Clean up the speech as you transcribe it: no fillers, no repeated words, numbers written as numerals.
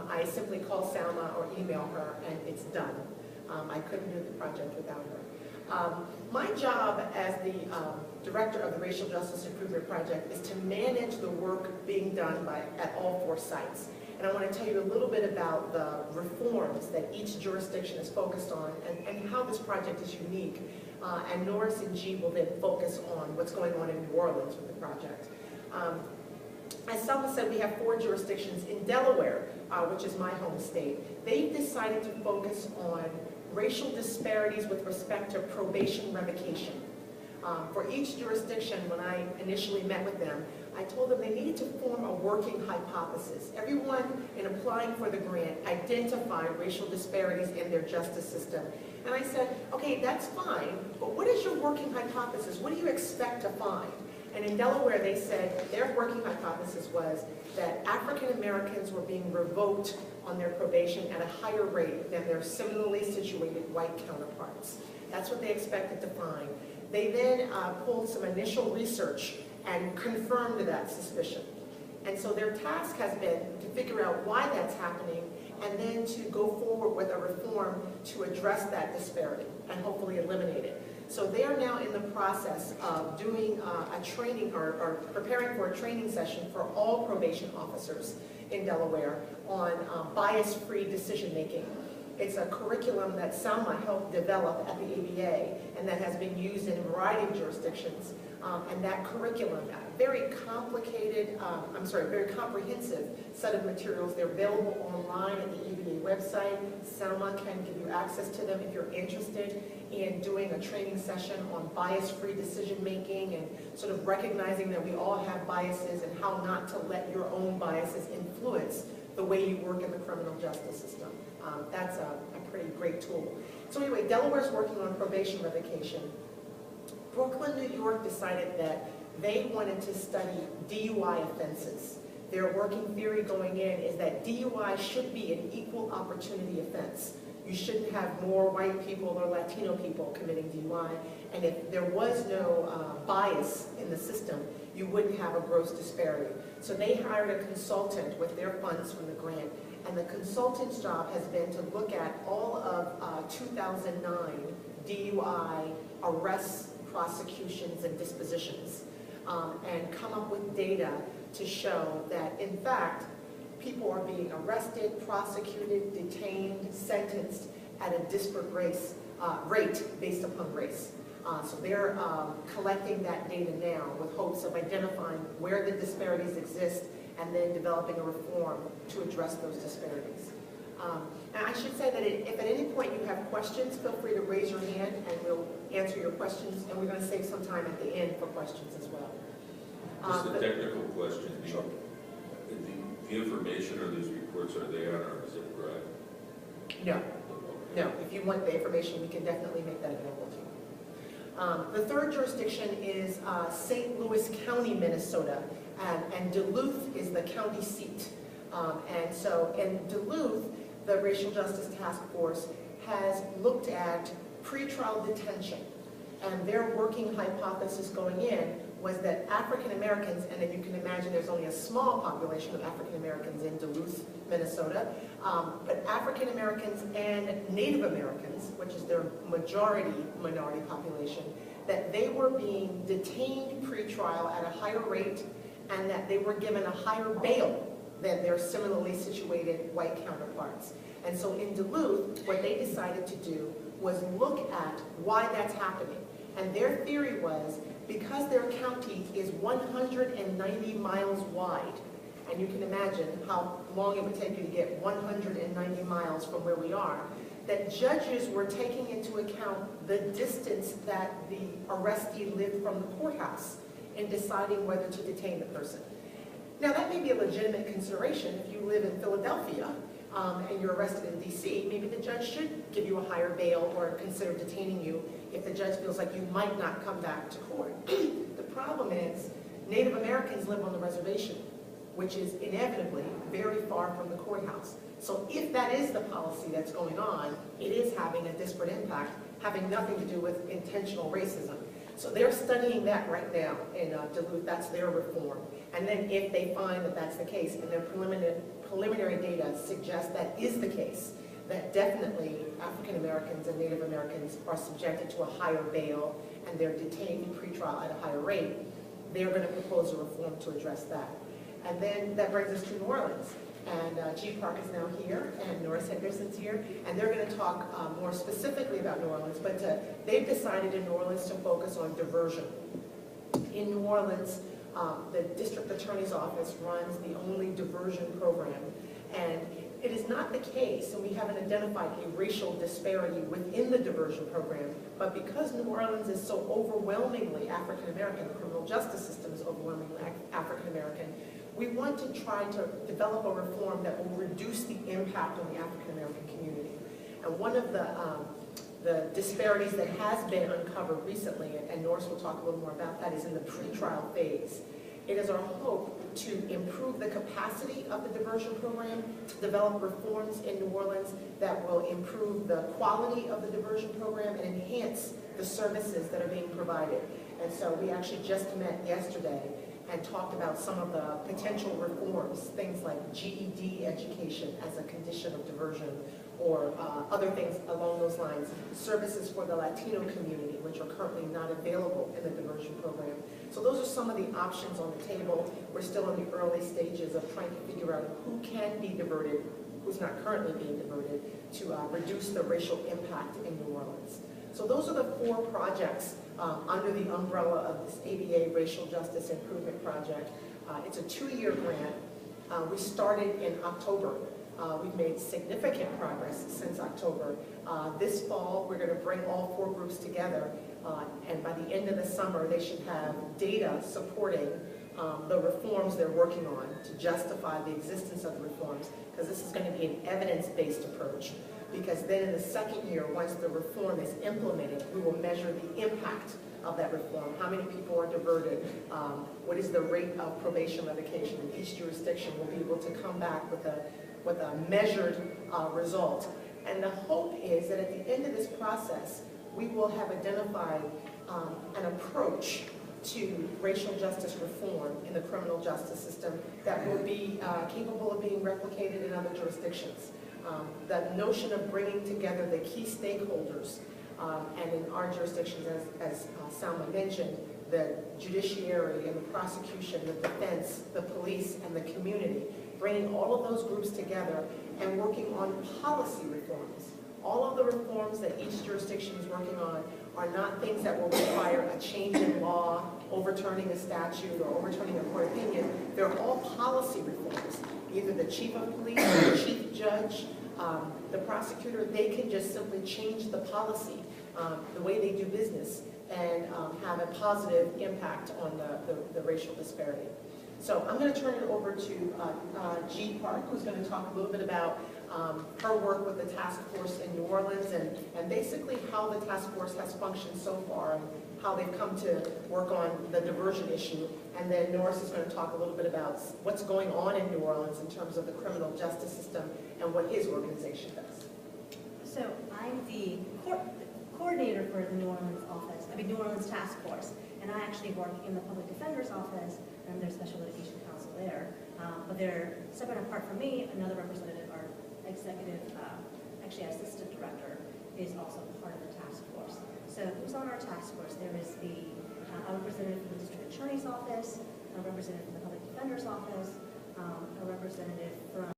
I simply call Salma or email her, and it's done. I couldn't do the project without her. My job as the director of the Racial Justice Improvement Project is to manage the work being done at all 4 sites. And I want to tell you a little bit about the reforms that each jurisdiction is focused on and how this project is unique. And Norris and G will then focus on what's going on in New Orleans with the project. As Selma said, we have 4 jurisdictions. In Delaware, which is my home state, they've decided to focus on racial disparities with respect to probation revocation. For each jurisdiction, when I initially met with them, I told them they needed to form a working hypothesis. Everyone, in applying for the grant, identified racial disparities in their justice system. And I said, okay, that's fine, but what is your working hypothesis? What do you expect to find? And in Delaware, they said their working hypothesis was that African Americans were being revoked on their probation at a higher rate than their similarly situated white counterparts. That's what they expected to find. They then pulled some initial research and confirmed that suspicion. And so their task has been to figure out why that's happening and then to go forward with a reform to address that disparity and hopefully eliminate it. So they are now in the process of doing a training or preparing for a training session for all probation officers in Delaware on bias-free decision-making. It's a curriculum that Salma helped develop at the ABA and that has been used in a variety of jurisdictions. And that curriculum, very complicated, very comprehensive set of materials. They're available online at the ABA website. Salma can give you access to them if you're interested in doing a training session on bias-free decision-making and sort of recognizing that we all have biases and how not to let your own biases influence the way you work in the criminal justice system. That's a pretty great tool. So anyway, Delaware's working on probation revocation. Brooklyn, New York decided that they wanted to study DUI offenses. Their working theory going in is that DUI should be an equal opportunity offense. You shouldn't have more white people or Latino people committing DUI. And if there was no bias in the system, you wouldn't have a gross disparity. So they hired a consultant with their funds from the grant. And the consultant's job has been to look at all of 2009 DUI arrests, prosecutions, and dispositions, and come up with data to show that, in fact, people are being arrested, prosecuted, detained, sentenced at a disparate rate based upon race. So they're collecting that data now with hopes of identifying where the disparities exist and then developing a reform to address those disparities. And I should say that if at any point you have questions, feel free to raise your hand and we'll answer your questions, and we're going to save some time at the end for questions as well. Just a technical question. Sure. The information or these reports, are they on our Zip Drive? No. No. If you want the information, we can definitely make that available to you. The third jurisdiction is St. Louis County, Minnesota, and Duluth is the county seat. And so in Duluth, the Racial Justice Task Force has looked at pretrial detention. And their working hypothesis going in was that African Americans, and then you can imagine there's only a small population of African Americans in Duluth, Minnesota, but African Americans and Native Americans, which is their majority minority population, that they were being detained pretrial at a higher rate and that they were given a higher bail than their similarly situated white counterparts. And so in Duluth, what they decided to do was look at why that's happening. And their theory was, because their county is 190 miles wide, and you can imagine how long it would take you to get 190 miles from where we are, that judges were taking into account the distance that the arrestee lived from the courthouse in deciding whether to detain the person. Now, that may be a legitimate consideration. If you live in Philadelphia and you're arrested in DC, maybe the judge should give you a higher bail or consider detaining you if the judge feels like you might not come back to court. The problem is Native Americans live on the reservation, which is inevitably very far from the courthouse. So if that is the policy that's going on, it is having a disparate impact, having nothing to do with intentional racism. So they're studying that right now in Duluth. That's their reform. And then if they find that that's the case, in their preliminary data suggests that is the case, that definitely African Americans and Native Americans are subjected to a higher bail and they're detained pretrial at a higher rate, they're going to propose a reform to address that. And then that brings us to New Orleans. And G Park is now here, and Norris Henderson's here, and they're going to talk more specifically about New Orleans, but they've decided in New Orleans to focus on diversion. In New Orleans, the district attorney's office runs the only diversion program, and it is not the case, and we haven't identified a racial disparity within the diversion program, but because New Orleans is so overwhelmingly African American, the criminal justice system is overwhelmingly African American, we want to try to develop a reform that will reduce the impact on the African American community. And one of the disparities that has been uncovered recently, and Norris will talk a little more about that, is in the pretrial phase. It is our hope to improve the capacity of the diversion program, to develop reforms in New Orleans that will improve the quality of the diversion program and enhance the services that are being provided. And so we actually just met yesterday and talked about some of the potential reforms, things like GED education as a condition of diversion, or other things along those lines, services for the Latino community, which are currently not available in the diversion program. So those are some of the options on the table. We're still in the early stages of trying to figure out who can be diverted, who's not currently being diverted, to reduce the racial impact in New Orleans. So those are the 4 projects under the umbrella of this ABA Racial Justice Improvement Project. It's a 2-year grant. We started in October. We've made significant progress since October. This fall, we're going to bring all 4 groups together, and by the end of the summer, they should have data supporting the reforms they're working on to justify the existence of the reforms, because this is going to be an evidence-based approach. Because then in the second year, once the reform is implemented, we will measure the impact of that reform. How many people are diverted? What is the rate of probation revocation? And each jurisdiction will be able to come back with a measured result. And the hope is that at the end of this process, we will have identified an approach to racial justice reform in the criminal justice system that will be capable of being replicated in other jurisdictions. The notion of bringing together the key stakeholders, and in our jurisdictions, as Salma mentioned, the judiciary and the prosecution, the defense, the police, and the community, bringing all of those groups together and working on policy reforms. All of the reforms that each jurisdiction is working on are not things that will require a change in law, overturning a statute, or overturning a court opinion. They're all policy reforms. Either the chief of police, the chief judge, the prosecutor, they can just simply change the policy, the way they do business, and have a positive impact on the racial disparity. So I'm going to turn it over to G Park, who's going to talk a little bit about her work with the task force in New Orleans, and basically how the task force has functioned so far, and how they've come to work on the diversion issue. And then Norris is going to talk a little bit about what's going on in New Orleans in terms of the criminal justice system and what his organization does. So I'm the coordinator for the New Orleans Task Force, and I actually work in the Public Defender's Office and their Special Litigation Counsel there. But they're separate and apart from me. Another representative, our executive, actually our assistant director, is also part of the task force. So who's on our task force? There is a representative from the District Attorney's Office, a representative from the Public Defender's Office, a representative from